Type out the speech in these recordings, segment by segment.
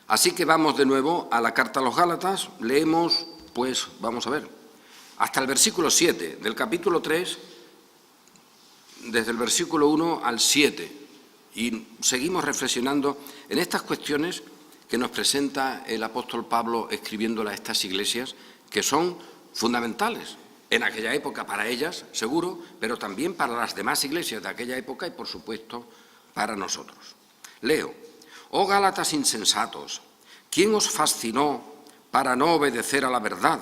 Así que vamos de nuevo a la carta a los Gálatas, leemos, pues, vamos a ver, hasta el versículo 7 del capítulo 3, desde el versículo 1 al 7, y seguimos reflexionando en estas cuestiones que nos presenta el apóstol Pablo escribiéndole a estas iglesias, que son fundamentales en aquella época para ellas, seguro, pero también para las demás iglesias de aquella época y, por supuesto, para nosotros. Leo: «Oh Gálatas insensatos, ¿quién os fascinó para no obedecer a la verdad?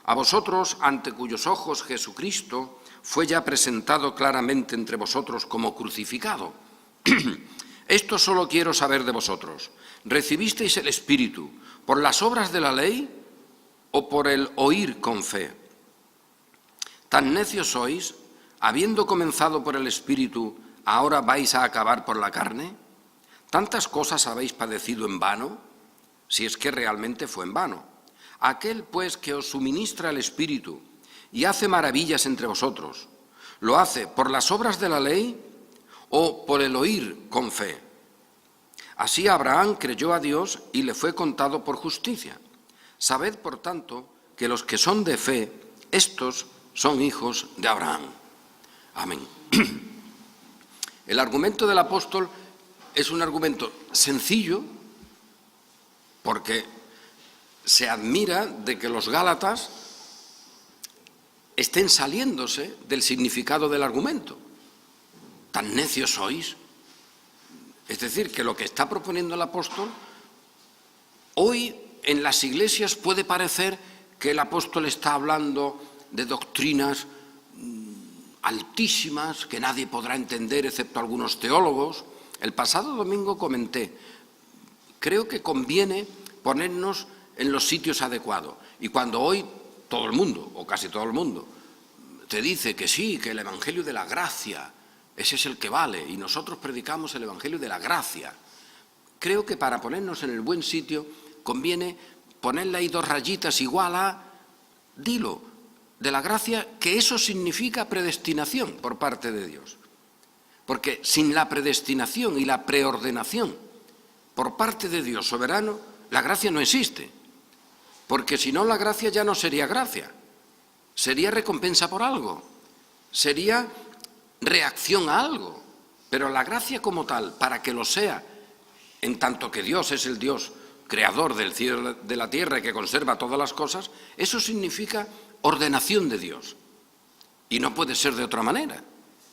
A vosotros, ante cuyos ojos Jesucristo fue ya presentado claramente entre vosotros como crucificado. Esto solo quiero saber de vosotros. ¿Recibisteis el Espíritu por las obras de la ley o por el oír con fe? Tan necios sois, habiendo comenzado por el Espíritu, ¿ahora vais a acabar por la carne? ¿Tantas cosas habéis padecido en vano? Si es que realmente fue en vano. Aquel, pues, que os suministra el Espíritu y hace maravillas entre vosotros, ¿lo hace por las obras de la ley o por el oír con fe? Así Abraham creyó a Dios y le fue contado por justicia. Sabed, por tanto, que los que son de fe, estos son hijos de Abraham». Amén. El argumento del apóstol es un argumento sencillo, porque se admira de que los gálatas estén saliéndose del significado del argumento. ¿Tan necios sois? Es decir, que lo que está proponiendo el apóstol, hoy en las iglesias puede parecer que el apóstol está hablando de doctrinas altísimas que nadie podrá entender excepto algunos teólogos. El pasado domingo comenté, creo que conviene ponernos en los sitios adecuados. Y cuando hoy todo el mundo, o casi todo el mundo, te dice que sí, que el Evangelio de la gracia, ese es el que vale, y nosotros predicamos el Evangelio de la gracia, creo que para ponernos en el buen sitio conviene ponerle ahí dos rayitas igual a, dilo, de la gracia, que eso significa predestinación por parte de Dios. Porque sin la predestinación y la preordenación por parte de Dios soberano, la gracia no existe. Porque si no, la gracia ya no sería gracia. Sería recompensa por algo. Sería reacción a algo. Pero la gracia como tal, para que lo sea, en tanto que Dios es el Dios creador del cielo y de la tierra y que conserva todas las cosas, eso significa ordenación de Dios. Y no puede ser de otra manera.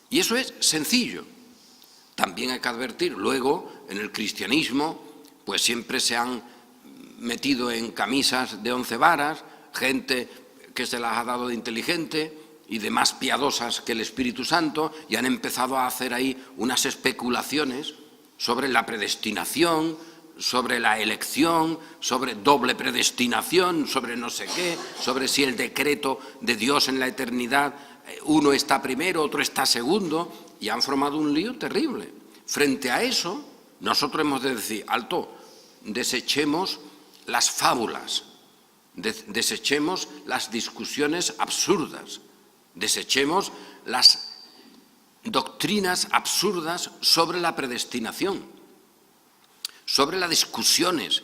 Y eso es sencillo. También hay que advertir, luego, en el cristianismo, pues siempre se han metido en camisas de 11 varas, gente que se las ha dado de inteligente y de más piadosas que el Espíritu Santo, y han empezado a hacer ahí unas especulaciones sobre la predestinación, sobre la elección, sobre doble predestinación, sobre no sé qué, sobre si el decreto de Dios en la eternidad, uno está primero, otro está segundo, y han formado un lío terrible. Frente a eso, nosotros hemos de decir, alto, desechemos las fábulas, desechemos las discusiones absurdas, desechemos las doctrinas absurdas sobre la predestinación, sobre las discusiones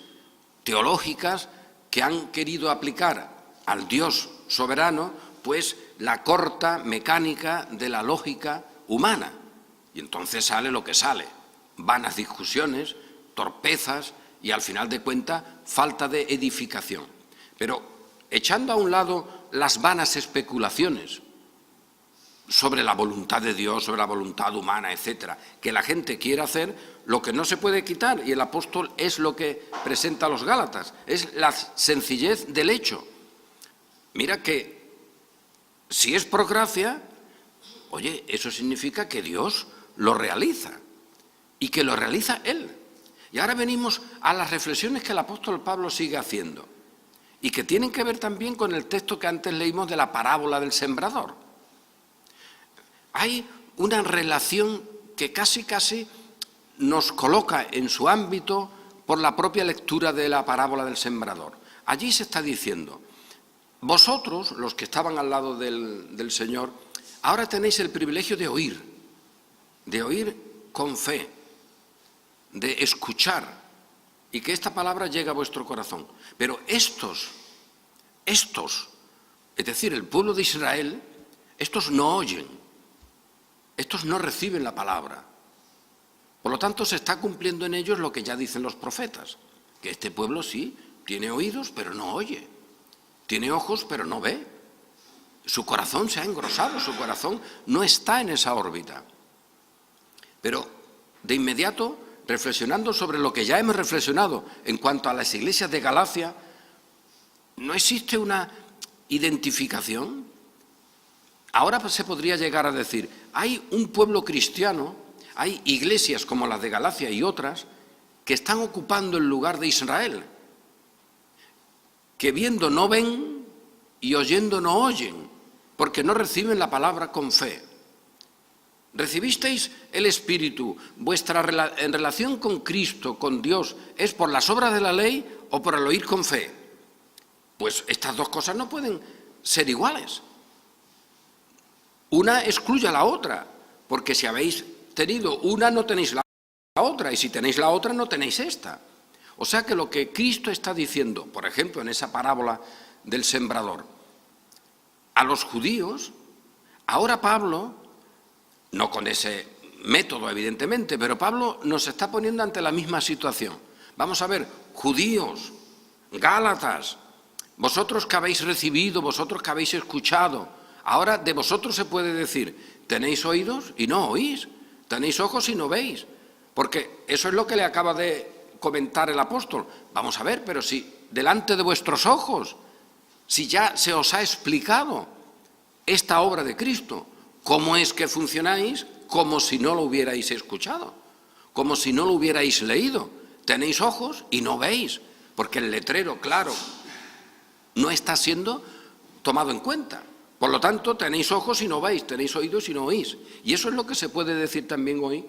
teológicas que han querido aplicar al Dios soberano, pues la corta mecánica de la lógica humana. Y entonces sale lo que sale, vanas discusiones, torpezas y al final de cuentas falta de edificación. Pero echando a un lado las vanas especulaciones sobre la voluntad de Dios, sobre la voluntad humana, etcétera, que la gente quiere hacer, lo que no se puede quitar, y el apóstol es lo que presenta a los Gálatas, es la sencillez del hecho. Mira que si es por gracia, oye, eso significa que Dios lo realiza y que lo realiza Él. Y ahora venimos a las reflexiones que el apóstol Pablo sigue haciendo y que tienen que ver también con el texto que antes leímos de la parábola del sembrador. Hay una relación que casi nos coloca en su ámbito por la propia lectura de la parábola del sembrador. Allí se está diciendo, vosotros, los que estaban al lado del Señor, ahora tenéis el privilegio de oír con fe, de escuchar y que esta palabra llegue a vuestro corazón. Pero estos, es decir, el pueblo de Israel, estos no oyen, estos no reciben la palabra. Por lo tanto, se está cumpliendo en ellos lo que ya dicen los profetas, que este pueblo sí tiene oídos, pero no oye, tiene ojos, pero no ve. Su corazón se ha engrosado, su corazón no está en esa órbita. Pero de inmediato, reflexionando sobre lo que ya hemos reflexionado en cuanto a las iglesias de Galacia, ¿no existe una identificación? Ahora se podría llegar a decir, hay un pueblo cristiano, hay iglesias como las de Galacia y otras, que están ocupando el lugar de Israel, que viendo no ven y oyendo no oyen, porque no reciben la palabra con fe. ¿Recibisteis el Espíritu? ¿Vuestra en relación con Cristo, con Dios, es por las obras de la ley o por el oír con fe? Pues estas dos cosas no pueden ser iguales. Una excluye a la otra, porque si habéis tenido una no tenéis la otra, y si tenéis la otra no tenéis esta. O sea que lo que Cristo está diciendo, por ejemplo, en esa parábola del sembrador, a los judíos, ahora Pablo, no con ese método evidentemente, pero Pablo nos está poniendo ante la misma situación. Vamos a ver, judíos, gálatas, vosotros que habéis recibido, vosotros que habéis escuchado, ahora de vosotros se puede decir, tenéis oídos y no oís, tenéis ojos y no veis, porque eso es lo que le acaba de comentar el apóstol. Vamos a ver, pero si delante de vuestros ojos, si ya se os ha explicado esta obra de Cristo, ¿cómo es que funcionáis? Como si no lo hubierais escuchado, como si no lo hubierais leído. Tenéis ojos y no veis, porque el letrero, claro, no está siendo tomado en cuenta. Por lo tanto, tenéis ojos y no veis, tenéis oídos y no oís. Y eso es lo que se puede decir también hoy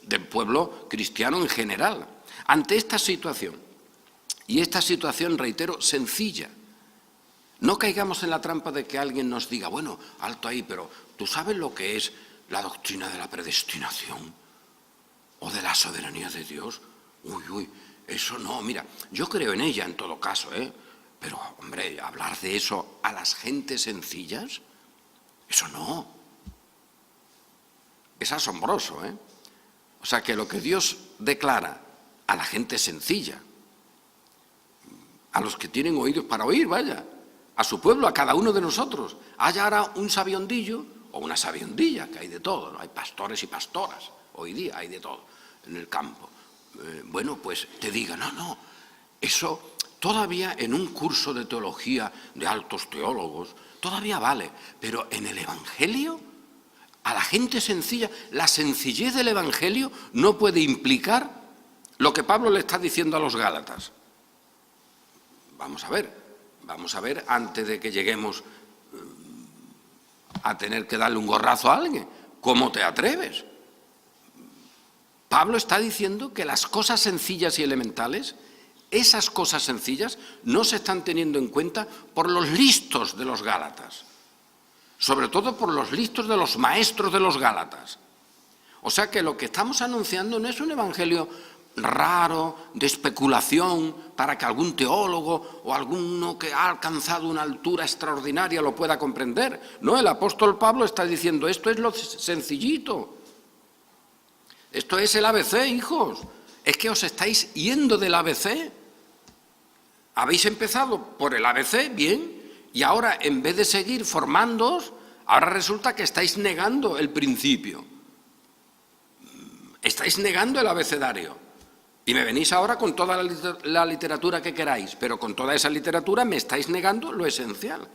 del pueblo cristiano en general. Ante esta situación, y esta situación, reitero, sencilla, no caigamos en la trampa de que alguien nos diga, bueno, alto ahí, pero ¿tú sabes lo que es la doctrina de la predestinación? ¿O de la soberanía de Dios? Uy, eso no, mira, yo creo en ella en todo caso, pero, hombre, hablar de eso a las gentes sencillas, eso no. Es asombroso, O sea, que lo que Dios declara a la gente sencilla, a los que tienen oídos para oír, vaya, a su pueblo, a cada uno de nosotros, haya ahora un sabiondillo o una sabiondilla, que hay de todo, ¿no? Hay pastores y pastoras, hoy día hay de todo en el campo. Bueno, pues te diga, no, eso todavía en un curso de teología de altos teólogos, todavía vale, pero en el Evangelio, a la gente sencilla, la sencillez del Evangelio no puede implicar lo que Pablo le está diciendo a los Gálatas. Vamos a ver antes de que lleguemos a tener que darle un gorrazo a alguien. ¿Cómo te atreves? Pablo está diciendo que las cosas sencillas y elementales, esas cosas sencillas, no se están teniendo en cuenta por los listos de los Gálatas, sobre todo por los listos de los maestros de los Gálatas. O sea que lo que estamos anunciando no es un evangelio raro, de especulación, para que algún teólogo o alguno que ha alcanzado una altura extraordinaria lo pueda comprender. No, el apóstol Pablo está diciendo, esto es lo sencillito. Esto es el ABC, hijos. Es que os estáis yendo del ABC. Habéis empezado por el ABC, bien, y ahora en vez de seguir formándoos, ahora resulta que estáis negando el principio. Estáis negando el abecedario. Y me venís ahora con toda la literatura que queráis, pero con toda esa literatura me estáis negando lo esencial.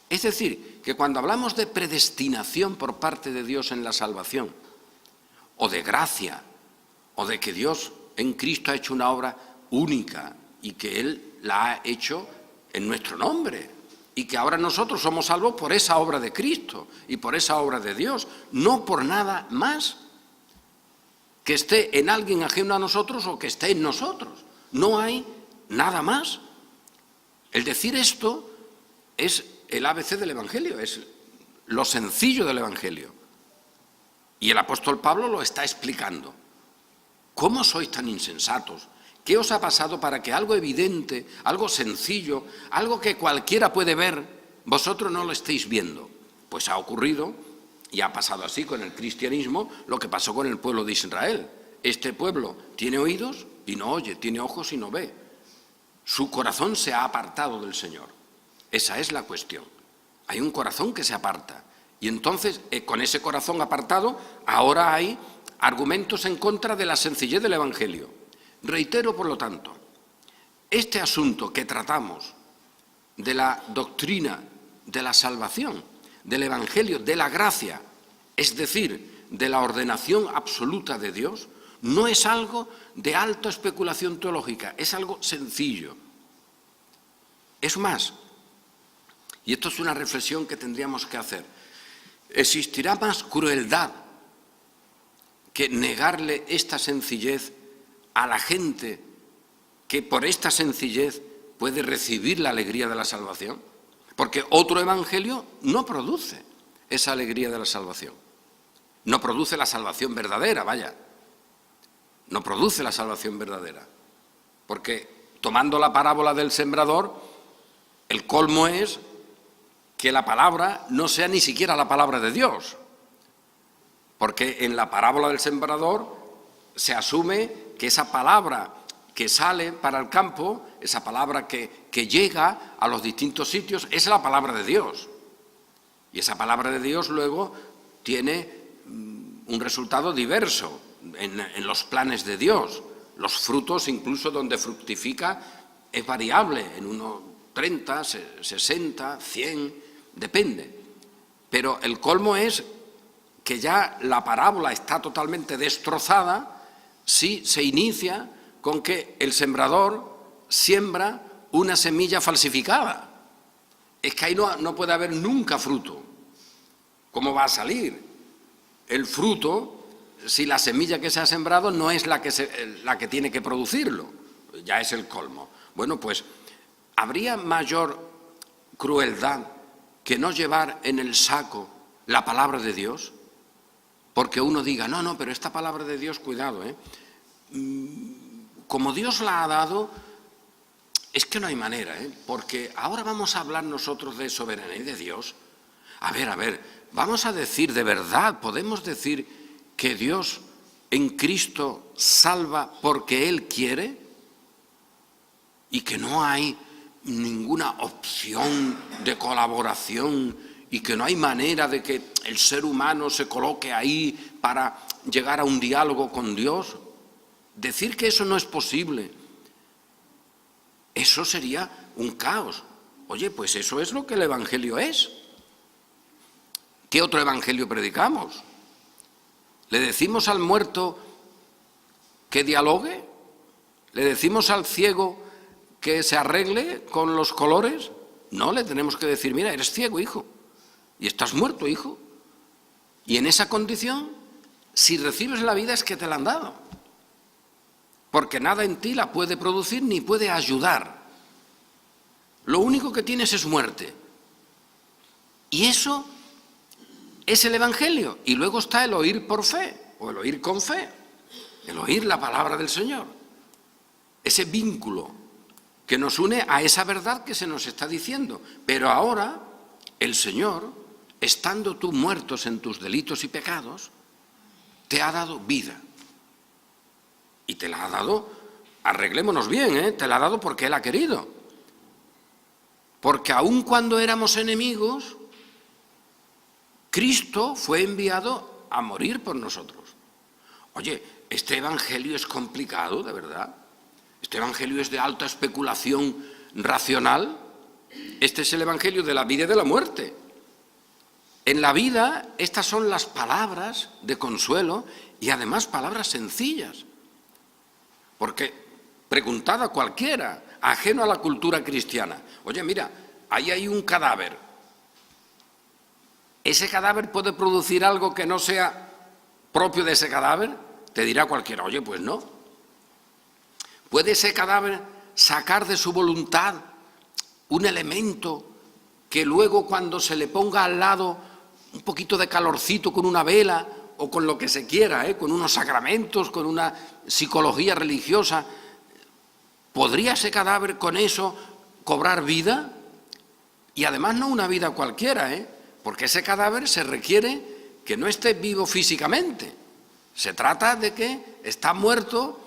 Es decir, que cuando hablamos de predestinación por parte de Dios en la salvación, o de gracia, o de que Dios en Cristo ha hecho una obra única y que Él la ha hecho en nuestro nombre, y que ahora nosotros somos salvos por esa obra de Cristo y por esa obra de Dios, no por nada más que esté en alguien ajeno a nosotros o que esté en nosotros. No hay nada más. El decir esto es el ABC del Evangelio, es lo sencillo del Evangelio. Y el apóstol Pablo lo está explicando. ¿Cómo sois tan insensatos ¿Qué os ha pasado para que algo evidente, algo sencillo, algo que cualquiera puede ver, vosotros no lo estéis viendo? Pues ha ocurrido, y ha pasado así con el cristianismo, lo que pasó con el pueblo de Israel. Este pueblo tiene oídos y no oye, tiene ojos y no ve. Su corazón se ha apartado del Señor. Esa es la cuestión. Hay un corazón que se aparta. Y entonces, con ese corazón apartado, ahora hay argumentos en contra de la sencillez del Evangelio. Reitero, por lo tanto, este asunto que tratamos de la doctrina de la salvación, del Evangelio, de la gracia, es decir, de la ordenación absoluta de Dios, no es algo de alta especulación teológica, es algo sencillo. Es más, y esto es una reflexión que tendríamos que hacer, ¿existirá más crueldad que negarle esta sencillez a la gente que por esta sencillez puede recibir la alegría de la salvación? Porque otro evangelio no produce esa alegría de la salvación. No produce la salvación verdadera, vaya. No produce la salvación verdadera. Porque tomando la parábola del sembrador, el colmo es que la palabra no sea ni siquiera la palabra de Dios. Porque en la parábola del sembrador se asume que esa palabra que sale para el campo, esa palabra que llega a los distintos sitios, es la palabra de Dios. Y esa palabra de Dios luego tiene un resultado diverso en los planes de Dios. Los frutos, incluso donde fructifica, es variable, en unos 30, 60, 100, depende. Pero el colmo es que ya la parábola está totalmente destrozada si se inicia con que el sembrador siembra una semilla falsificada. Es que ahí no puede haber nunca fruto. ¿Cómo va a salir el fruto si la semilla que se ha sembrado no es la que tiene que producirlo? Ya es el colmo. Bueno, pues, ¿habría mayor crueldad que no llevar en el saco la palabra de Dios? Porque uno diga, no, pero esta palabra de Dios, cuidado, como Dios la ha dado, es que no hay manera, porque ahora vamos a hablar nosotros de soberanía de Dios. A ver, vamos a decir de verdad, podemos decir que Dios en Cristo salva porque Él quiere y que no hay ninguna opción de colaboración y que no hay manera de que el ser humano se coloque ahí para llegar a un diálogo con Dios. Decir que eso no es posible, eso sería un caos. Oye, pues eso es lo que el Evangelio es. ¿Qué otro Evangelio predicamos? ¿Le decimos al muerto que dialogue? ¿Le decimos al ciego que se arregle con los colores? No, le tenemos que decir, mira, eres ciego, hijo, y estás muerto, hijo. Y en esa condición, si recibes la vida es que te la han dado. Porque nada en ti la puede producir ni puede ayudar. Lo único que tienes es muerte. Y eso es el Evangelio. Y luego está el oír por fe, o el oír con fe, el oír la palabra del Señor. Ese vínculo que nos une a esa verdad que se nos está diciendo. Pero ahora el Señor, estando tú muertos en tus delitos y pecados, te ha dado vida. Y te la ha dado, arreglémonos bien, te la ha dado porque Él ha querido. Porque aun cuando éramos enemigos, Cristo fue enviado a morir por nosotros. Oye, este Evangelio es complicado, de verdad. Este Evangelio es de alta especulación racional. Este es el Evangelio de la vida y de la muerte. En la vida, estas son las palabras de consuelo y además palabras sencillas. Porque preguntad a cualquiera, ajeno a la cultura cristiana, oye, mira, ahí hay un cadáver. ¿Ese cadáver puede producir algo que no sea propio de ese cadáver? Te dirá cualquiera, oye, pues no. ¿Puede ese cadáver sacar de su voluntad un elemento que luego cuando se le ponga al lado un poquito de calorcito con una vela o con lo que se quiera, con unos sacramentos, con una psicología religiosa, ¿podría ese cadáver con eso cobrar vida? Y además no una vida cualquiera, porque ese cadáver se requiere que no esté vivo físicamente. Se trata de que está muerto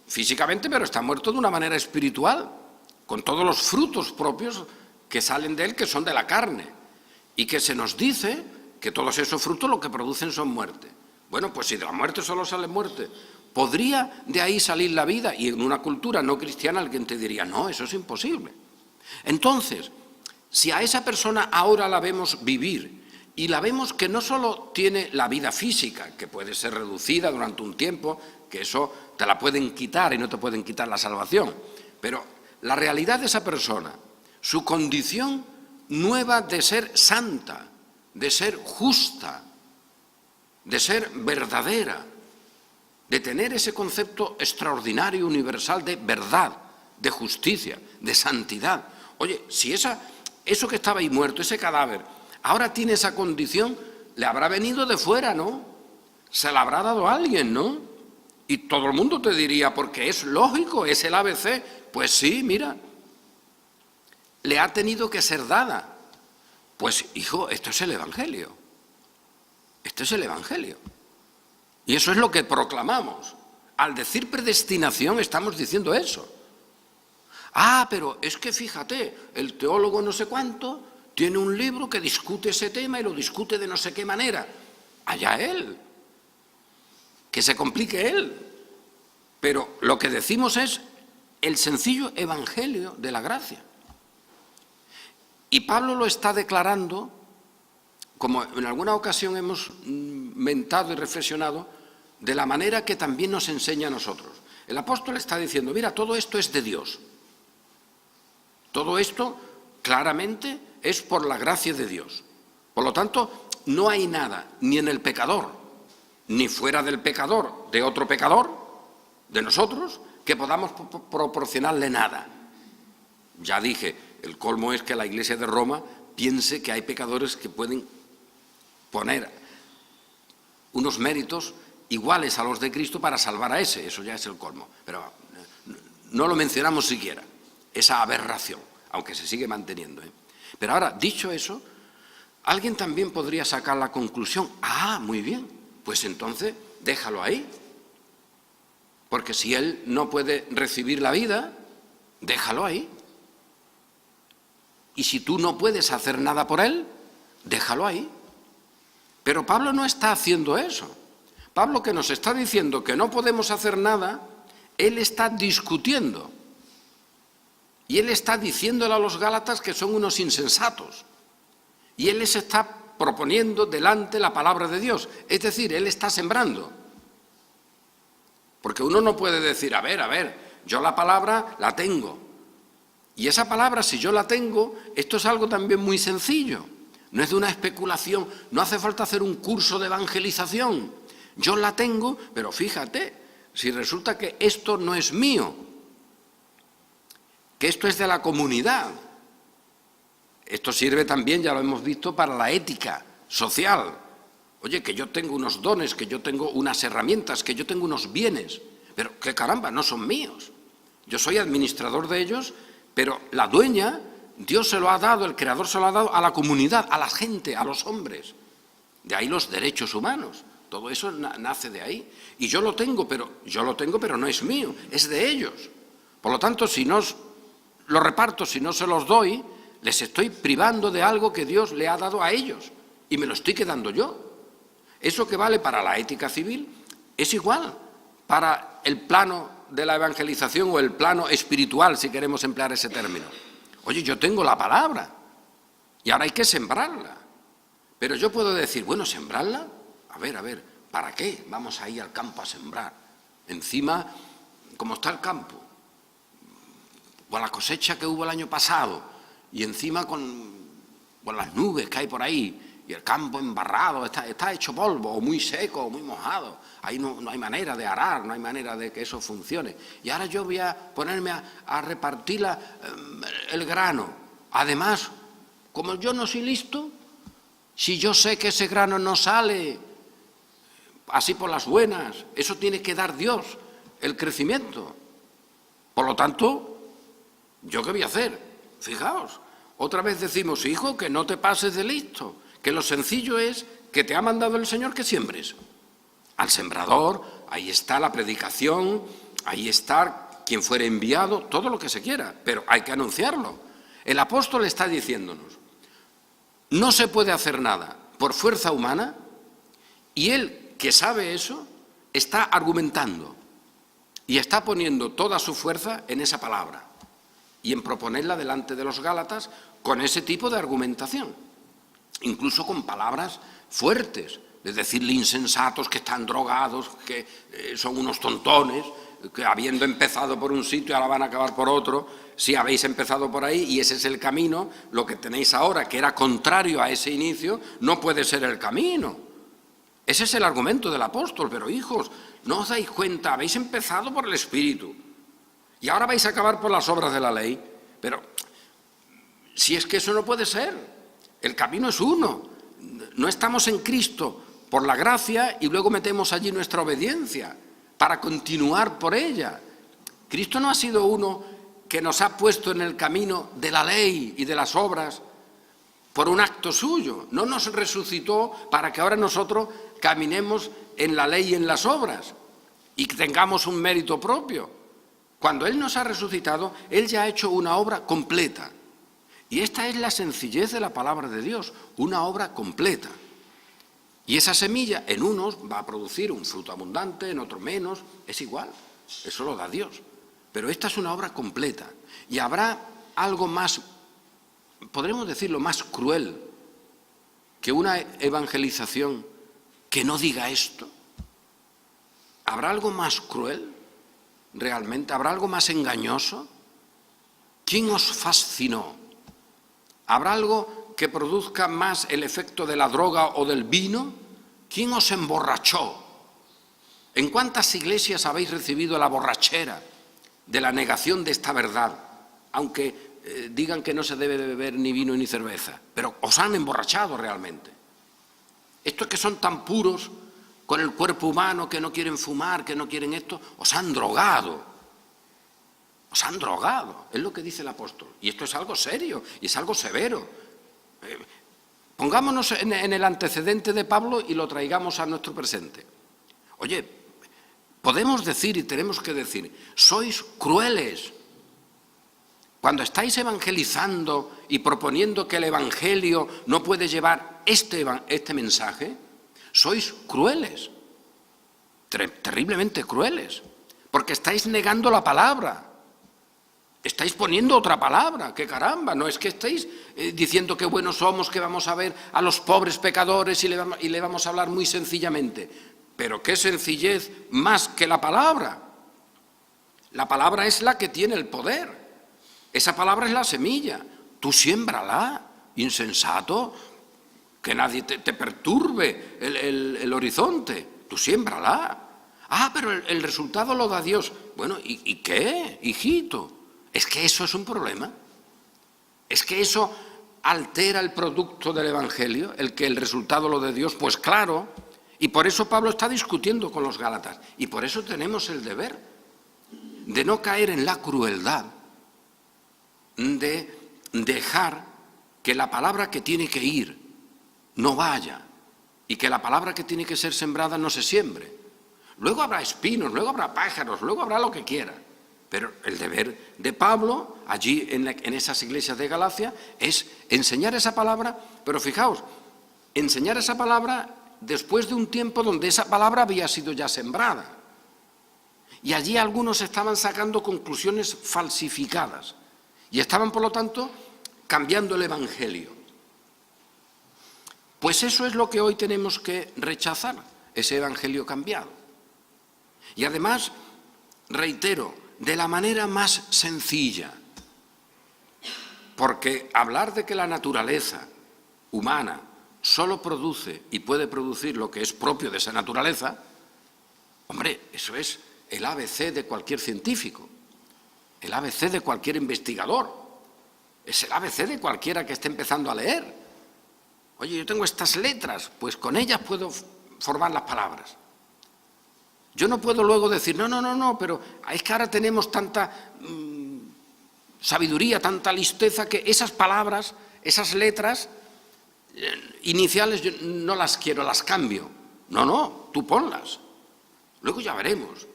físicamente, pero está muerto de una manera espiritual, con todos los frutos propios que salen de él, que son de la carne, y que se nos dice que todos esos frutos lo que producen son muerte. Bueno, pues si de la muerte solo sale muerte, ¿podría de ahí salir la vida? Y en una cultura no cristiana alguien te diría, no, eso es imposible. Entonces, si a esa persona ahora la vemos vivir y la vemos que no solo tiene la vida física, que puede ser reducida durante un tiempo, que eso te la pueden quitar y no te pueden quitar la salvación, pero la realidad de esa persona, su condición nueva de ser santa, de ser justa, de ser verdadera, de tener ese concepto extraordinario, universal de verdad, de justicia, de santidad. Oye, si eso que estaba ahí muerto, ese cadáver, ahora tiene esa condición, le habrá venido de fuera, ¿no? Se la habrá dado a alguien, ¿no? Y todo el mundo te diría, porque es lógico, es el ABC. Pues sí, mira, le ha tenido que ser dada. Pues, hijo, esto es el Evangelio. Esto es el Evangelio. Y eso es lo que proclamamos. Al decir predestinación estamos diciendo eso. Ah, pero es que fíjate, el teólogo no sé cuánto tiene un libro que discute ese tema y lo discute de no sé qué manera. Allá él. Que se complique él. Pero lo que decimos es el sencillo evangelio de la gracia. Y Pablo lo está declarando, como en alguna ocasión hemos mentado y reflexionado, de la manera que también nos enseña a nosotros. El apóstol está diciendo, mira, todo esto es de Dios. Todo esto claramente es por la gracia de Dios. Por lo tanto, no hay nada, ni en el pecador, ni fuera del pecador, de otro pecador, de nosotros, que podamos proporcionarle nada. Ya dije, el colmo es que la Iglesia de Roma piense que hay pecadores que pueden poner unos méritos iguales a los de Cristo para salvar a ese. Eso ya es el colmo. Pero no lo mencionamos siquiera, esa aberración, aunque se sigue manteniendo. Pero ahora, dicho eso, alguien también podría sacar la conclusión, muy bien, pues entonces déjalo ahí. Porque si él no puede recibir la vida, déjalo ahí. Y si tú no puedes hacer nada por él, déjalo ahí. Pero Pablo no está haciendo eso. Pablo, que nos está diciendo que no podemos hacer nada, él está discutiendo. Y él está diciéndole a los Gálatas que son unos insensatos. Y él les está proponiendo delante la palabra de Dios. Es decir, él está sembrando. Porque uno no puede decir, a ver, yo la palabra la tengo. Y esa palabra, si yo la tengo, esto es algo también muy sencillo. No es de una especulación, no hace falta hacer un curso de evangelización. Yo la tengo, pero fíjate, si resulta que esto no es mío, que esto es de la comunidad. Esto sirve también, ya lo hemos visto, para la ética social. Oye, que yo tengo unos dones, que yo tengo unas herramientas, que yo tengo unos bienes, pero que caramba, no son míos. Yo soy administrador de ellos, pero la dueña, Dios se lo ha dado, el Creador se lo ha dado a la comunidad, a la gente, a los hombres. De ahí los derechos humanos, todo eso nace de ahí. Y yo lo tengo, pero no es mío, es de ellos. Por lo tanto, si no lo reparto, si no se los doy, les estoy privando de algo que Dios le ha dado a ellos y me lo estoy quedando yo. Eso que vale para la ética civil es igual para el plano de la evangelización o el plano espiritual, si queremos emplear ese término. Oye, yo tengo la palabra y ahora hay que sembrarla. Pero yo puedo decir, bueno, sembrarla, a ver, ¿para qué? Vamos a ir al campo a sembrar. Encima, como está el campo, con la cosecha que hubo el año pasado y encima con las nubes que hay por ahí, y el campo embarrado, está hecho polvo, o muy seco, o muy mojado. Ahí no hay manera de arar, no hay manera de que eso funcione. Y ahora yo voy a ponerme a repartir el grano. Además, como yo no soy listo, si yo sé que ese grano no sale así por las buenas, eso tiene que dar Dios, el crecimiento. Por lo tanto, ¿Yo qué voy a hacer? Fijaos, otra vez decimos, hijo, que no te pases de listo, que lo sencillo es que te ha mandado el Señor que siembres. Al sembrador, ahí está la predicación, ahí está quien fuere enviado, todo lo que se quiera, pero hay que anunciarlo. El apóstol está diciéndonos, no se puede hacer nada por fuerza humana, y él, que sabe eso, está argumentando y está poniendo toda su fuerza en esa palabra y en proponerla delante de los Gálatas con ese tipo de argumentación, incluso con palabras fuertes, de decirle insensatos, que están drogados, que son unos tontones, que habiendo empezado por un sitio ahora van a acabar por otro. Si habéis empezado por ahí y ese es el camino, lo que tenéis ahora, que era contrario a ese inicio, no puede ser el camino. Ese es el argumento del apóstol. Pero hijos, no os dais cuenta, habéis empezado por el Espíritu y ahora vais a acabar por las obras de la ley. Pero si es que eso no puede ser, el camino es uno. No estamos en Cristo por la gracia y luego metemos allí nuestra obediencia para continuar por ella. Cristo no ha sido uno que nos ha puesto en el camino de la ley y de las obras por un acto suyo. No nos resucitó para que ahora nosotros caminemos en la ley y en las obras y que tengamos un mérito propio. Cuando Él nos ha resucitado, Él ya ha hecho una obra completa. Y esta es la sencillez de la palabra de Dios, una obra completa. Y esa semilla en unos va a producir un fruto abundante, en otros menos, es igual, eso lo da Dios. Pero esta es una obra completa. Y habrá algo más, podremos decirlo, más cruel que una evangelización que no diga esto. ¿Habrá algo más cruel realmente? ¿Habrá algo más engañoso? ¿Quién os fascinó? ¿Habrá algo que produzca más el efecto de la droga o del vino? ¿Quién os emborrachó? ¿En cuántas iglesias habéis recibido la borrachera de la negación de esta verdad? Aunque digan que no se debe beber ni vino ni cerveza, pero os han emborrachado realmente. Estos que son tan puros con el cuerpo humano, que no quieren fumar, que no quieren esto, os han drogado. Os han drogado, es lo que dice el apóstol. Y esto es algo serio y es algo severo. Pongámonos en el antecedente de Pablo y lo traigamos a nuestro presente. Oye, podemos decir y tenemos que decir, sois crueles. Cuando estáis evangelizando y proponiendo que el evangelio no puede llevar este mensaje, sois crueles, terriblemente crueles, porque estáis negando la palabra. Estáis poniendo otra palabra, ¡qué caramba! No es que estéis diciendo qué buenos somos, que vamos a ver a los pobres pecadores y le vamos a hablar muy sencillamente. Pero qué sencillez más que la palabra. La palabra es la que tiene el poder. Esa palabra es la semilla. Tú siémbrala, insensato, que nadie te perturbe el horizonte. Tú siémbrala. Ah, pero el resultado lo da Dios. Bueno, ¿y qué, hijito? Es que eso es un problema. Es que eso altera el producto del Evangelio, el que el resultado lo de Dios. Pues claro, y por eso Pablo está discutiendo con los Gálatas. Y por eso tenemos el deber de no caer en la crueldad, de dejar que la palabra que tiene que ir no vaya y que la palabra que tiene que ser sembrada no se siembre. Luego habrá espinos, luego habrá pájaros, luego habrá lo que quiera. Pero el deber de Pablo, allí en esas iglesias de Galacia, es enseñar esa palabra, pero fijaos, enseñar esa palabra después de un tiempo donde esa palabra había sido ya sembrada. Y allí algunos estaban sacando conclusiones falsificadas y estaban, por lo tanto, cambiando el Evangelio. Pues eso es lo que hoy tenemos que rechazar, ese Evangelio cambiado. Y además, reitero, de la manera más sencilla, porque hablar de que la naturaleza humana solo produce y puede producir lo que es propio de esa naturaleza, hombre, eso es el ABC de cualquier científico, el ABC de cualquier investigador, es el ABC de cualquiera que esté empezando a leer. Oye, yo tengo estas letras, pues con ellas puedo formar las palabras. Yo no puedo luego decir, no, pero es que ahora tenemos tanta sabiduría, tanta listeza, que esas palabras, esas letras iniciales yo no las quiero, las cambio. No, tú ponlas. Luego ya veremos.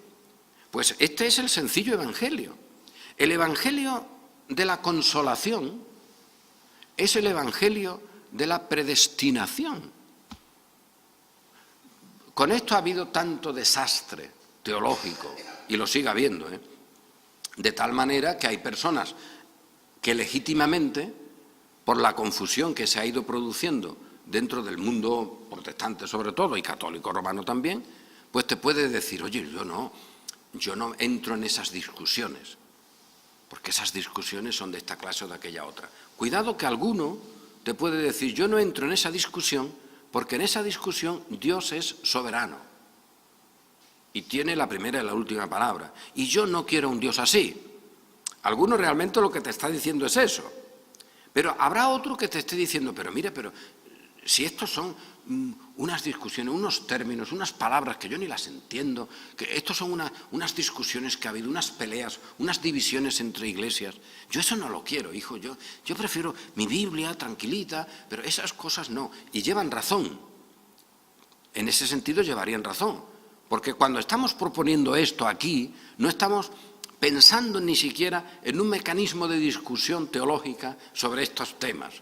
Pues este es el sencillo evangelio. El evangelio de la consolación es el evangelio de la predestinación. Con esto ha habido tanto desastre teológico, y lo sigue habiendo, de tal manera que hay personas que legítimamente, por la confusión que se ha ido produciendo dentro del mundo protestante sobre todo, y católico romano también, pues te puede decir, oye, yo no entro en esas discusiones, porque esas discusiones son de esta clase o de aquella otra. Cuidado que alguno te puede decir, yo no entro en esa discusión, porque en esa discusión Dios es soberano y tiene la primera y la última palabra. Y yo no quiero un Dios así. Alguno realmente lo que te está diciendo es eso. Pero habrá otro que te esté diciendo, pero mire, pero si estos son unas discusiones, unos términos, unas palabras que yo ni las entiendo, que estos son unas discusiones que ha habido, unas peleas, unas divisiones entre iglesias. Yo eso no lo quiero, hijo, yo prefiero mi Biblia tranquilita, pero esas cosas no. Y llevan razón. En ese sentido llevarían razón. Porque cuando estamos proponiendo esto aquí, no estamos pensando ni siquiera en un mecanismo de discusión teológica sobre estos temas,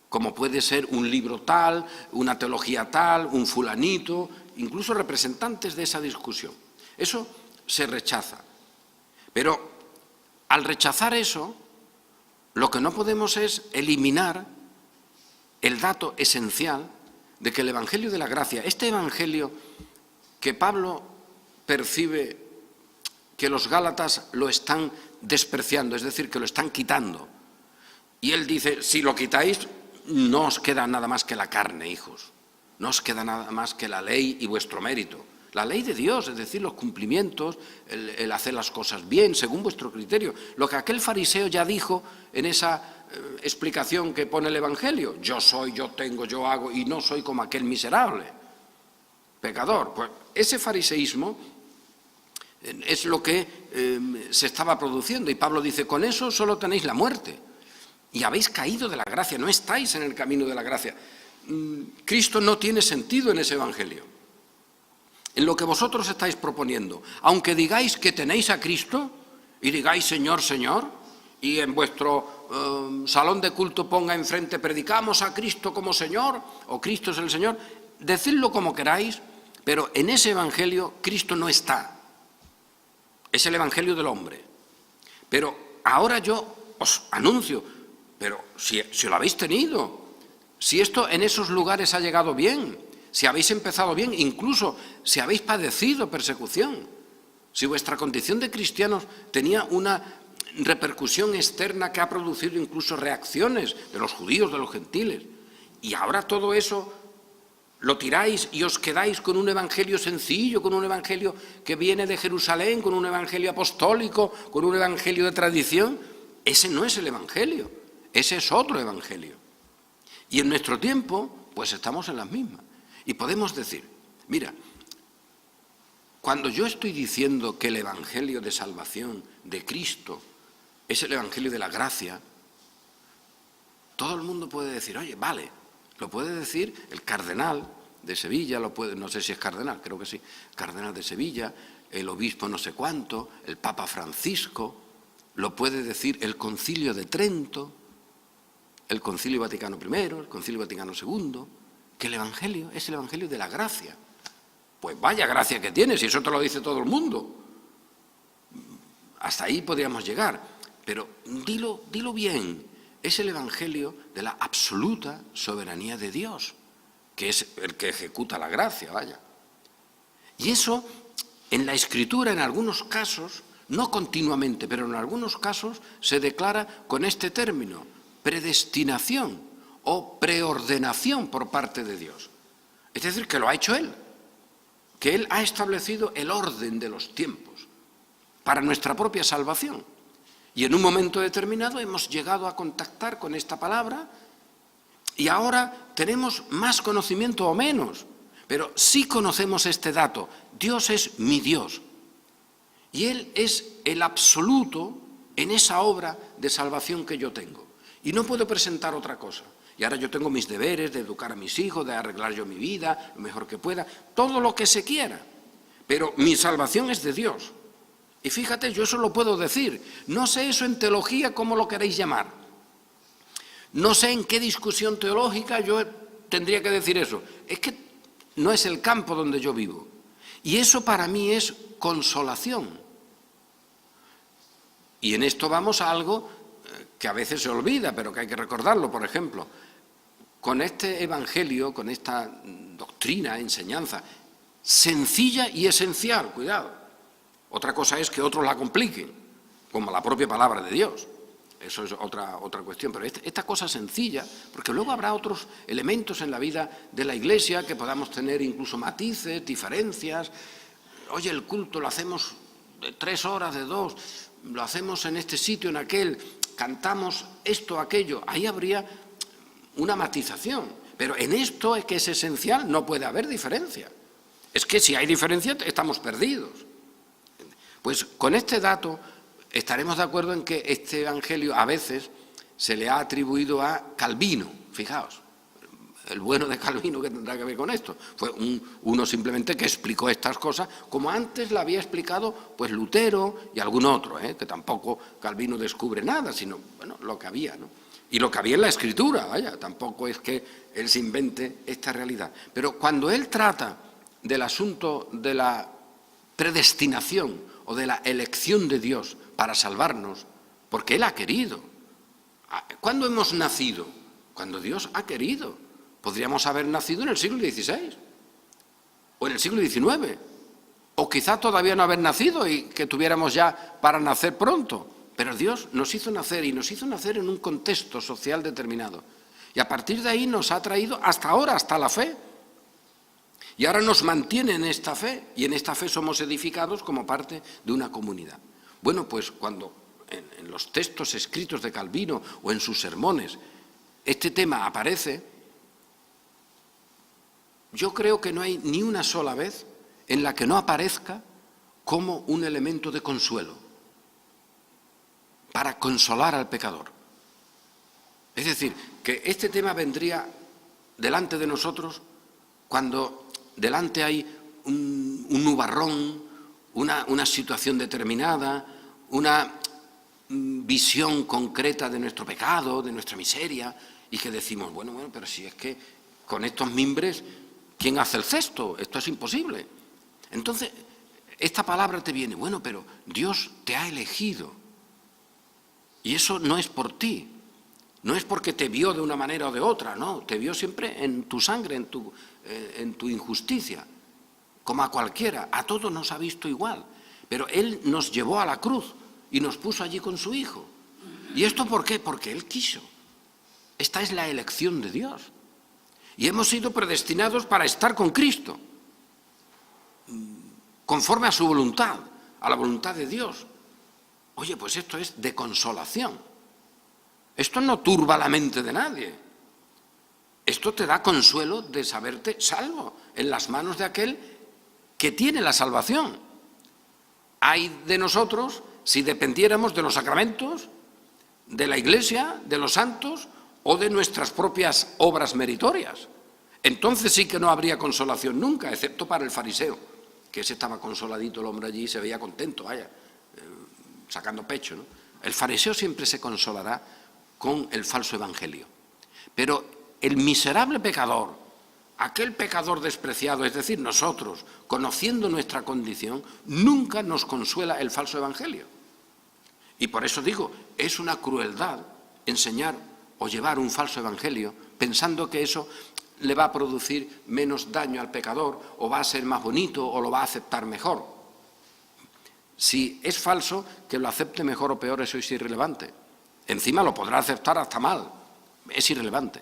como puede ser un libro tal, una teología tal, un fulanito, incluso representantes de esa discusión. Eso se rechaza. Pero al rechazar eso, lo que no podemos es eliminar el dato esencial de que el Evangelio de la Gracia, este Evangelio que Pablo percibe que los gálatas lo están despreciando, es decir, que lo están quitando. Y él dice, si lo quitáis, no os queda nada más que la carne, hijos. No os queda nada más que la ley y vuestro mérito. La ley de Dios, es decir, los cumplimientos, el hacer las cosas bien, según vuestro criterio. Lo que aquel fariseo ya dijo en esa explicación que pone el Evangelio. Yo soy, yo tengo, yo hago, y no soy como aquel miserable pecador. Pues ese fariseísmo es lo que se estaba produciendo. Y Pablo dice, con eso solo tenéis la muerte. Y habéis caído de la gracia, no estáis en el camino de la gracia. Cristo no tiene sentido en ese Evangelio. En lo que vosotros estáis proponiendo, aunque digáis que tenéis a Cristo, y digáis Señor, Señor, y en vuestro salón de culto ponga enfrente, predicamos a Cristo como Señor, o Cristo es el Señor, decidlo como queráis, pero en ese Evangelio Cristo no está. Es el Evangelio del hombre. Pero ahora yo os anuncio, pero si lo habéis tenido, si esto en esos lugares ha llegado bien, si habéis empezado bien, incluso si habéis padecido persecución, si vuestra condición de cristianos tenía una repercusión externa que ha producido incluso reacciones de los judíos, de los gentiles, y ahora todo eso lo tiráis y os quedáis con un evangelio sencillo, con un evangelio que viene de Jerusalén, con un evangelio apostólico, con un evangelio de tradición. Ese no es el evangelio, ese es otro evangelio. Y en nuestro tiempo, pues estamos en las mismas. Y podemos decir, mira, cuando yo estoy diciendo que el evangelio de salvación de Cristo es el evangelio de la gracia, todo el mundo puede decir, oye, vale. Lo puede decir el cardenal de Sevilla, no sé si es cardenal, creo que sí, cardenal de Sevilla, el obispo no sé cuánto, el Papa Francisco, lo puede decir el Concilio de Trento, el Concilio Vaticano I, el Concilio Vaticano II, que el Evangelio es el Evangelio de la gracia. Pues vaya gracia que tiene, si eso te lo dice todo el mundo. Hasta ahí podríamos llegar, pero dilo bien. Es el Evangelio de la absoluta soberanía de Dios, que es el que ejecuta la gracia, vaya. Y eso, en la Escritura, en algunos casos, no continuamente, pero en algunos casos, se declara con este término, predestinación o preordenación por parte de Dios. Es decir, que lo ha hecho Él, que Él ha establecido el orden de los tiempos para nuestra propia salvación. Y en un momento determinado hemos llegado a contactar con esta palabra y ahora tenemos más conocimiento o menos, pero sí conocemos este dato. Dios es mi Dios y Él es el absoluto en esa obra de salvación que yo tengo. Y no puedo presentar otra cosa. Y ahora yo tengo mis deberes de educar a mis hijos, de arreglar yo mi vida, lo mejor que pueda, todo lo que se quiera. Pero mi salvación es de Dios. Y fíjate, yo eso lo puedo decir. No sé eso en teología cómo lo queréis llamar. No sé en qué discusión teológica yo tendría que decir eso. Es que no es el campo donde yo vivo. Y eso para mí es consolación. Y en esto vamos a algo que a veces se olvida, pero que hay que recordarlo. Por ejemplo, con este evangelio, con esta doctrina, enseñanza, sencilla y esencial, cuidado. Otra cosa es que otros la compliquen, como la propia palabra de Dios. Eso es otra cuestión, pero esta cosa sencilla, porque luego habrá otros elementos en la vida de la Iglesia que podamos tener incluso matices, diferencias. Oye, el culto lo hacemos de 3 horas, de 2, lo hacemos en este sitio, en aquel, cantamos esto, aquello. Ahí habría una matización, pero en esto es que es esencial, no puede haber diferencia. Es que si hay diferencia estamos perdidos. Pues con este dato estaremos de acuerdo en que este evangelio a veces se le ha atribuido a Calvino. Fijaos, el bueno de Calvino que tendrá que ver con esto. Fue uno simplemente que explicó estas cosas, como antes la había explicado pues Lutero y algún otro, que tampoco Calvino descubre nada, sino bueno, lo que había, ¿no? Y lo que había en la Escritura, vaya, tampoco es que él se invente esta realidad. Pero cuando él trata del asunto de la predestinación o de la elección de Dios para salvarnos, porque Él ha querido. ¿Cuándo hemos nacido? Cuando Dios ha querido. Podríamos haber nacido en el siglo XVI, o en el siglo XIX, o quizá todavía no haber nacido y que tuviéramos ya para nacer pronto. Pero Dios nos hizo nacer, y nos hizo nacer en un contexto social determinado. Y a partir de ahí nos ha traído hasta ahora, hasta la fe. Y ahora nos mantiene en esta fe, y en esta fe somos edificados como parte de una comunidad. Bueno, pues cuando en los textos escritos de Calvino o en sus sermones este tema aparece, yo creo que no hay ni una sola vez en la que no aparezca como un elemento de consuelo, para consolar al pecador. Es decir, que este tema vendría delante de nosotros cuando delante hay un nubarrón, una situación determinada, una visión concreta de nuestro pecado, de nuestra miseria, y que decimos, bueno, pero si es que con estos mimbres, ¿quién hace el cesto? Esto es imposible. Entonces, esta palabra te viene, bueno, pero Dios te ha elegido, y eso no es por ti. No es porque te vio de una manera o de otra, no, te vio siempre en tu sangre, en tu injusticia, como a cualquiera, a todos nos ha visto igual, pero Él nos llevó a la cruz y nos puso allí con su Hijo. ¿Y esto por qué? Porque Él quiso. Esta es la elección de Dios. Y hemos sido predestinados para estar con Cristo, conforme a su voluntad, a la voluntad de Dios. Oye, pues esto es de consolación. Esto no turba la mente de nadie. Esto te da consuelo de saberte salvo en las manos de aquel que tiene la salvación. Ay de nosotros si dependiéramos de los sacramentos, de la Iglesia, de los santos o de nuestras propias obras meritorias. Entonces sí que no habría consolación nunca, excepto para el fariseo, que ese estaba consoladito el hombre allí y se veía contento, vaya, sacando pecho, ¿no? El fariseo siempre se consolará con el falso evangelio. Pero el miserable pecador, aquel pecador despreciado, es decir, nosotros, conociendo nuestra condición, nunca nos consuela el falso evangelio. Y por eso digo, es una crueldad enseñar o llevar un falso evangelio pensando que eso le va a producir menos daño al pecador o va a ser más bonito o lo va a aceptar mejor. Si es falso, que lo acepte mejor o peor, eso es irrelevante. Encima lo podrá aceptar hasta mal, es irrelevante.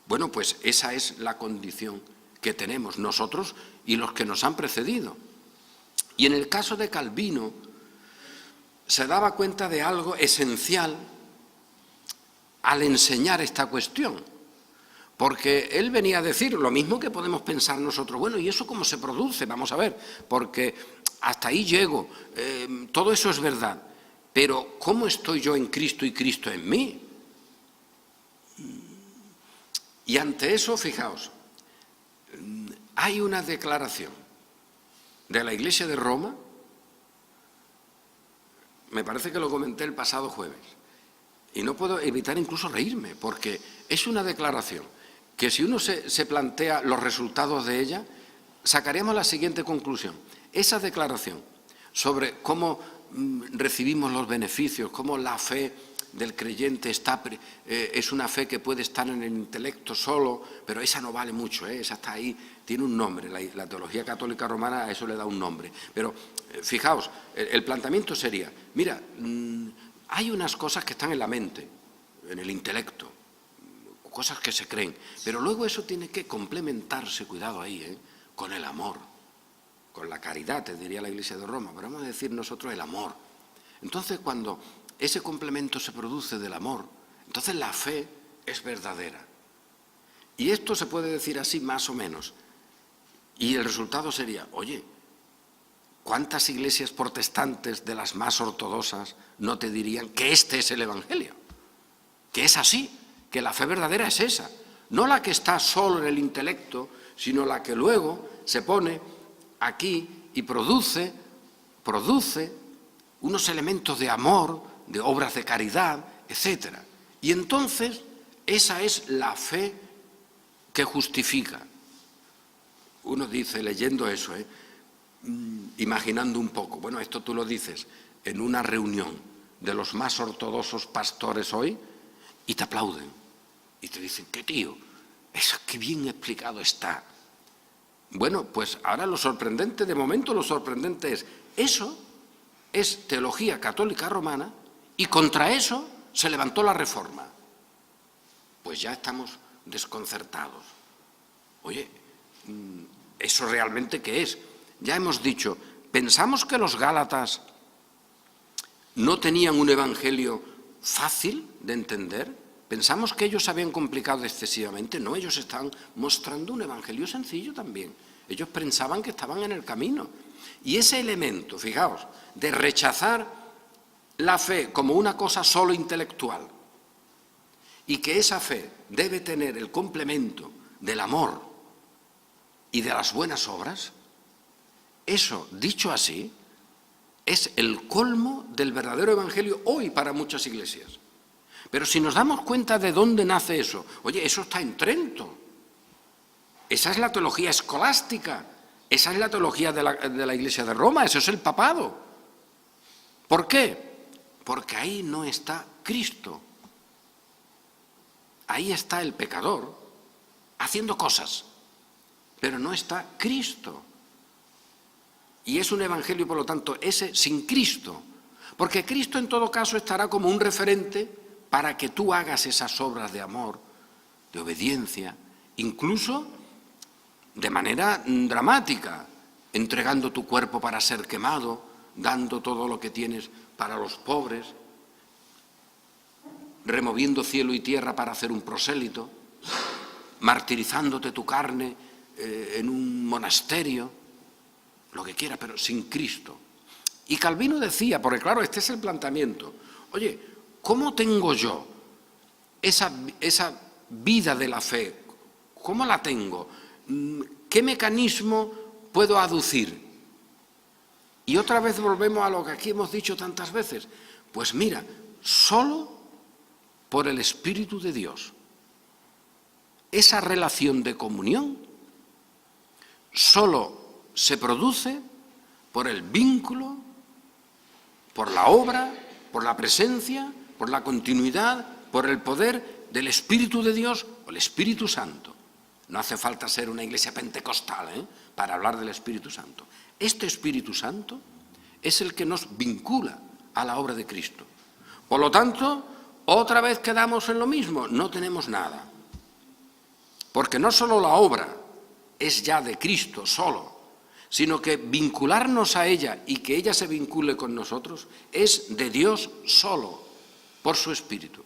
Bueno, pues esa es la condición que tenemos nosotros y los que nos han precedido. Y en el caso de Calvino se daba cuenta de algo esencial al enseñar esta cuestión, porque él venía a decir lo mismo que podemos pensar nosotros. Bueno, ¿y eso cómo se produce? Vamos a ver, porque hasta ahí llego, todo eso es verdad. Pero ¿cómo estoy yo en Cristo y Cristo en mí? Y ante eso, fijaos, hay una declaración de la Iglesia de Roma, me parece que lo comenté el pasado jueves, y no puedo evitar incluso reírme, porque es una declaración que si uno se plantea los resultados de ella, sacaríamos la siguiente conclusión. Esa declaración sobre cómo recibimos los beneficios, cómo la fe del creyente es una fe que puede estar en el intelecto solo, pero esa no vale mucho, esa está ahí, tiene un nombre, la teología católica romana a eso le da un nombre. Pero fijaos, el planteamiento sería, mira, hay unas cosas que están en la mente, en el intelecto, cosas que se creen, pero luego eso tiene que complementarse, cuidado ahí, con el amor, con la caridad, te diría la Iglesia de Roma, pero vamos a decir nosotros el amor. Entonces, cuando ese complemento se produce del amor, entonces la fe es verdadera. Y esto se puede decir así más o menos. Y el resultado sería, oye, ¿cuántas iglesias protestantes de las más ortodoxas no te dirían que este es el Evangelio? Que es así, que la fe verdadera es esa. No la que está solo en el intelecto, sino la que luego se pone aquí y produce unos elementos de amor, de obras de caridad, etc. Y entonces esa es la fe que justifica. Uno dice, leyendo eso, imaginando un poco, bueno, esto tú lo dices en una reunión de los más ortodoxos pastores hoy y te aplauden y te dicen, ¿qué tío? Eso qué bien explicado está. Bueno, pues ahora lo sorprendente, de momento lo sorprendente es, eso es teología católica romana y contra eso se levantó la Reforma. Pues ya estamos desconcertados. Oye, ¿eso realmente qué es? Ya hemos dicho, ¿pensamos que los gálatas no tenían un evangelio fácil de entender? ¿Pensamos que ellos se habían complicado excesivamente? No, ellos están mostrando un evangelio sencillo también. Ellos pensaban que estaban en el camino. Y ese elemento, fijaos, de rechazar la fe como una cosa solo intelectual y que esa fe debe tener el complemento del amor y de las buenas obras, eso, dicho así, es el colmo del verdadero evangelio hoy para muchas iglesias. Pero si nos damos cuenta de dónde nace eso, oye, eso está en Trento. Esa es la teología escolástica, esa es la teología de la Iglesia de Roma, eso es el papado. ¿Por qué? Porque ahí no está Cristo. Ahí está el pecador haciendo cosas, pero no está Cristo. Y es un evangelio, por lo tanto, ese sin Cristo. Porque Cristo en todo caso estará como un referente para que tú hagas esas obras de amor, de obediencia, incluso de manera dramática, entregando tu cuerpo para ser quemado, dando todo lo que tienes para los pobres, removiendo cielo y tierra para hacer un prosélito, martirizándote tu carne en un monasterio, lo que quiera, pero sin Cristo. Y Calvino decía, porque claro, este es el planteamiento, oye, ¿cómo tengo yo esa vida de la fe? ¿Cómo la tengo? ¿Qué mecanismo puedo aducir? Y otra vez volvemos a lo que aquí hemos dicho tantas veces. Pues mira, solo por el Espíritu de Dios. Esa relación de comunión solo se produce por el vínculo, por la obra, por la presencia, por la continuidad, por el poder del Espíritu de Dios o el Espíritu Santo. No hace falta ser una iglesia pentecostal para hablar del Espíritu Santo. Este Espíritu Santo es el que nos vincula a la obra de Cristo. Por lo tanto, otra vez quedamos en lo mismo, no tenemos nada. Porque no solo la obra es ya de Cristo solo, sino que vincularnos a ella y que ella se vincule con nosotros es de Dios solo, por su Espíritu.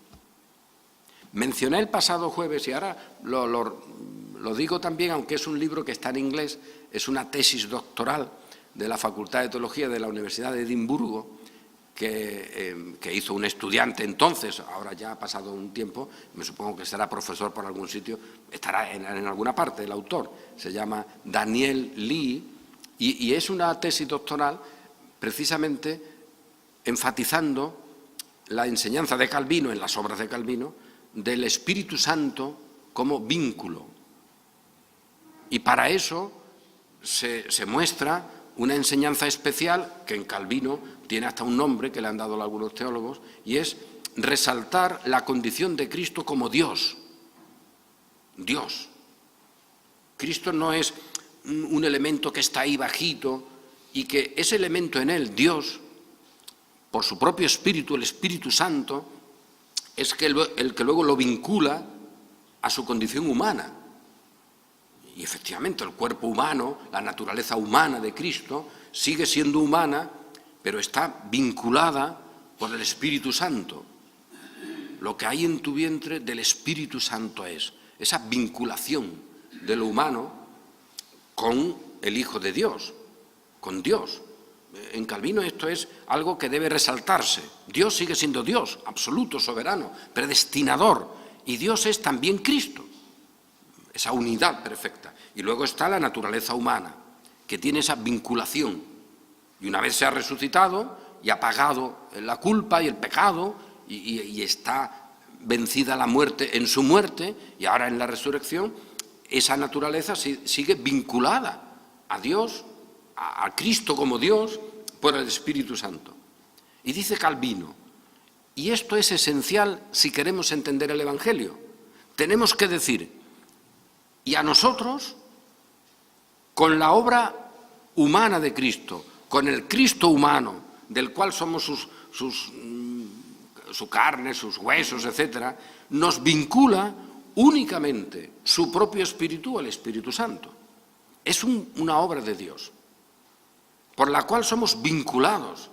Mencioné el pasado jueves y ahora lo digo también, aunque es un libro que está en inglés, es una tesis doctoral de la Facultad de Teología de la Universidad de Edimburgo, que hizo un estudiante entonces, ahora ya ha pasado un tiempo, me supongo que será profesor por algún sitio, estará en alguna parte el autor, se llama Daniel Lee, y es una tesis doctoral precisamente enfatizando la enseñanza de Calvino, en las obras de Calvino, del Espíritu Santo como vínculo. Y para eso se muestra una enseñanza especial que en Calvino tiene hasta un nombre que le han dado algunos teólogos, y es resaltar la condición de Cristo como Dios. Dios. Cristo no es un elemento que está ahí bajito y que ese elemento en él, Dios, por su propio Espíritu, el Espíritu Santo, es el que luego lo vincula a su condición humana. Y efectivamente el cuerpo humano, la naturaleza humana de Cristo, sigue siendo humana, pero está vinculada por el Espíritu Santo. Lo que hay en tu vientre del Espíritu Santo es esa vinculación de lo humano con el Hijo de Dios, con Dios. En Calvino esto es algo que debe resaltarse. Dios sigue siendo Dios, absoluto, soberano, predestinador, y Dios es también Cristo, esa unidad perfecta. Y luego está la naturaleza humana, que tiene esa vinculación. Y una vez se ha resucitado y ha pagado la culpa y el pecado, y está vencida la muerte en su muerte, y ahora en la resurrección, esa naturaleza sigue vinculada a Dios, a Cristo como Dios, por el Espíritu Santo. Y dice Calvino, y esto es esencial si queremos entender el Evangelio, tenemos que decir, y a nosotros, con la obra humana de Cristo, con el Cristo humano, del cual somos su carne, sus huesos, etc., nos vincula únicamente su propio Espíritu al Espíritu Santo. Es una obra de Dios, por la cual somos vinculados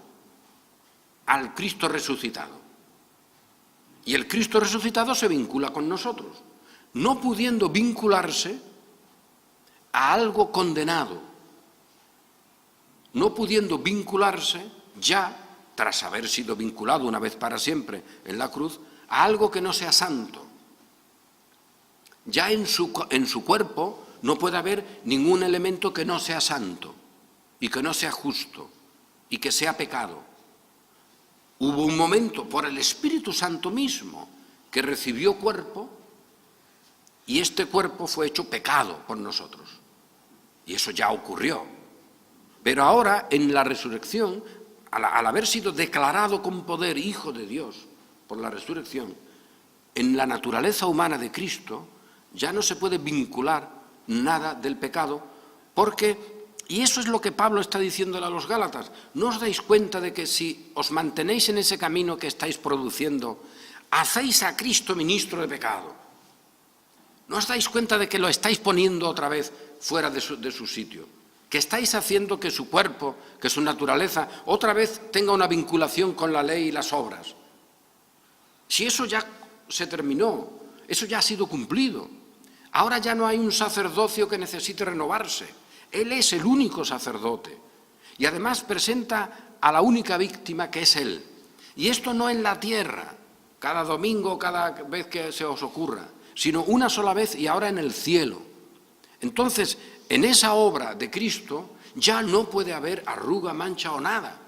al Cristo resucitado. Y el Cristo resucitado se vincula con nosotros, no pudiendo vincularse a algo condenado, no pudiendo vincularse ya, tras haber sido vinculado una vez para siempre en la cruz, a algo que no sea santo. Ya en su cuerpo no puede haber ningún elemento que no sea santo y que no sea justo y que sea pecado. Hubo un momento por el Espíritu Santo mismo que recibió cuerpo y este cuerpo fue hecho pecado por nosotros. Y eso ya ocurrió. Pero ahora, en la resurrección, al haber sido declarado con poder Hijo de Dios por la resurrección, en la naturaleza humana de Cristo ya no se puede vincular nada del pecado porque, y eso es lo que Pablo está diciéndole a los Gálatas, ¿no os dais cuenta de que si os mantenéis en ese camino que estáis produciendo, hacéis a Cristo ministro de pecado? ¿No os dais cuenta de que lo estáis poniendo otra vez fuera de su sitio? Que estáis haciendo que su cuerpo, que su naturaleza, otra vez tenga una vinculación con la ley y las obras. Si eso ya se terminó, eso ya ha sido cumplido. Ahora ya no hay un sacerdocio que necesite renovarse. Él es el único sacerdote. Y además presenta a la única víctima que es Él. Y esto no en la tierra, cada domingo, cada vez que se os ocurra, sino una sola vez y ahora en el cielo. Entonces, en esa obra de Cristo ya no puede haber arruga, mancha o nada.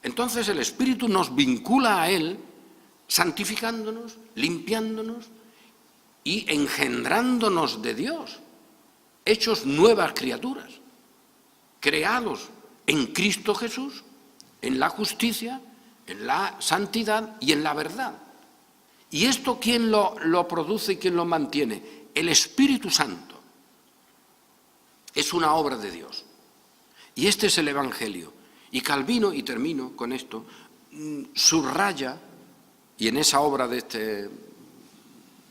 Entonces el Espíritu nos vincula a Él, santificándonos, limpiándonos y engendrándonos de Dios, hechos nuevas criaturas, creados en Cristo Jesús, en la justicia, en la santidad y en la verdad. ¿Y esto quién lo produce y quién lo mantiene? El Espíritu Santo. Es una obra de Dios. Y este es el Evangelio. Y Calvino, y termino con esto, subraya, y en esa obra de este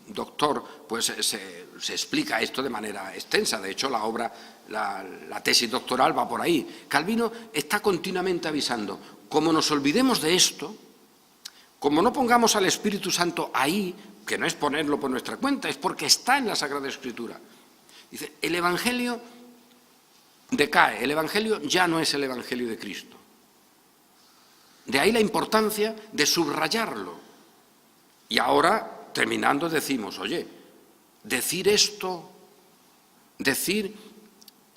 doctor, pues se explica esto de manera extensa. De hecho, la obra, la tesis doctoral va por ahí. Calvino está continuamente avisando, como nos olvidemos de esto, como no pongamos al Espíritu Santo ahí, que no es ponerlo por nuestra cuenta, es porque está en la Sagrada Escritura. Dice, el Evangelio decae, el Evangelio ya no es el Evangelio de Cristo. De ahí la importancia de subrayarlo. Y ahora, terminando, decimos, oye, decir esto, decir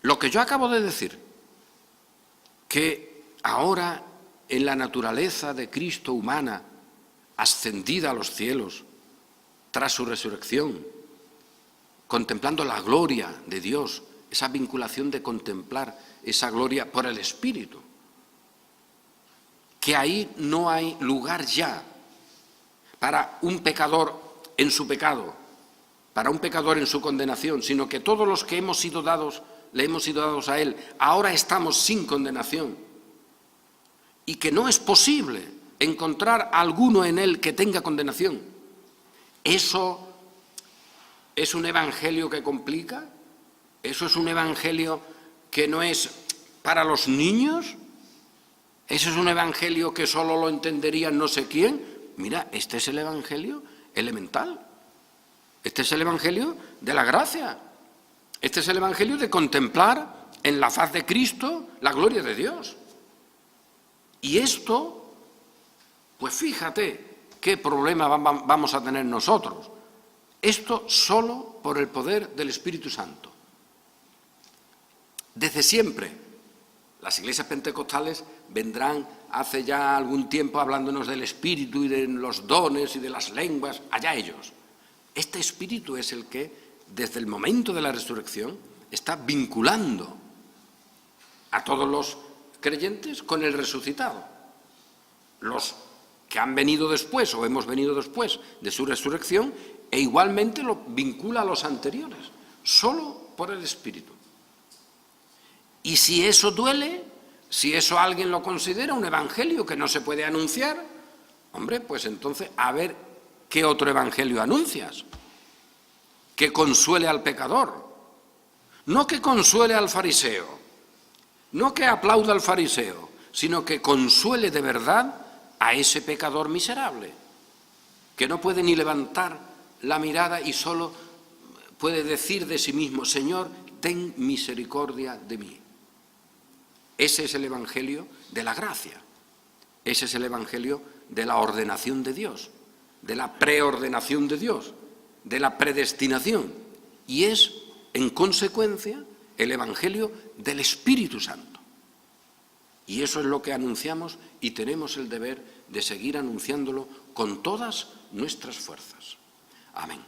lo que yo acabo de decir, que ahora en la naturaleza de Cristo humana, ascendida a los cielos, tras su resurrección, contemplando la gloria de Dios, esa vinculación de contemplar esa gloria por el Espíritu, que ahí no hay lugar ya para un pecador en su pecado, para un pecador en su condenación, sino que todos los que hemos sido dados, le hemos sido dados a Él, ahora estamos sin condenación, y que no es posible encontrar a alguno en Él que tenga condenación. ¿Eso es un evangelio que complica? ¿Eso es un evangelio que no es para los niños? ¿Eso es un evangelio que solo lo entenderían no sé quién? Mira, este es el evangelio elemental. Este es el evangelio de la gracia. Este es el evangelio de contemplar en la faz de Cristo la gloria de Dios. Y esto, pues fíjate qué problema vamos a tener nosotros. Esto solo por el poder del Espíritu Santo. Desde siempre, las iglesias pentecostales vendrán hace ya algún tiempo hablándonos del Espíritu y de los dones y de las lenguas, allá ellos. Este Espíritu es el que, desde el momento de la resurrección, está vinculando a todos los creyentes con el resucitado. Los que han venido después o hemos venido después de su resurrección, e igualmente lo vincula a los anteriores, solo por el Espíritu. Y si eso duele, si eso alguien lo considera un evangelio que no se puede anunciar, hombre, pues entonces a ver qué otro evangelio anuncias, que consuele al pecador, no que consuele al fariseo, no que aplauda al fariseo, sino que consuele de verdad a ese pecador miserable, que no puede ni levantar la mirada y solo puede decir de sí mismo, Señor, ten misericordia de mí. Ese es el evangelio de la gracia, ese es el evangelio de la ordenación de Dios, de la preordenación de Dios, de la predestinación, y es, en consecuencia, el evangelio del Espíritu Santo. Y eso es lo que anunciamos y tenemos el deber de seguir anunciándolo con todas nuestras fuerzas. Amén.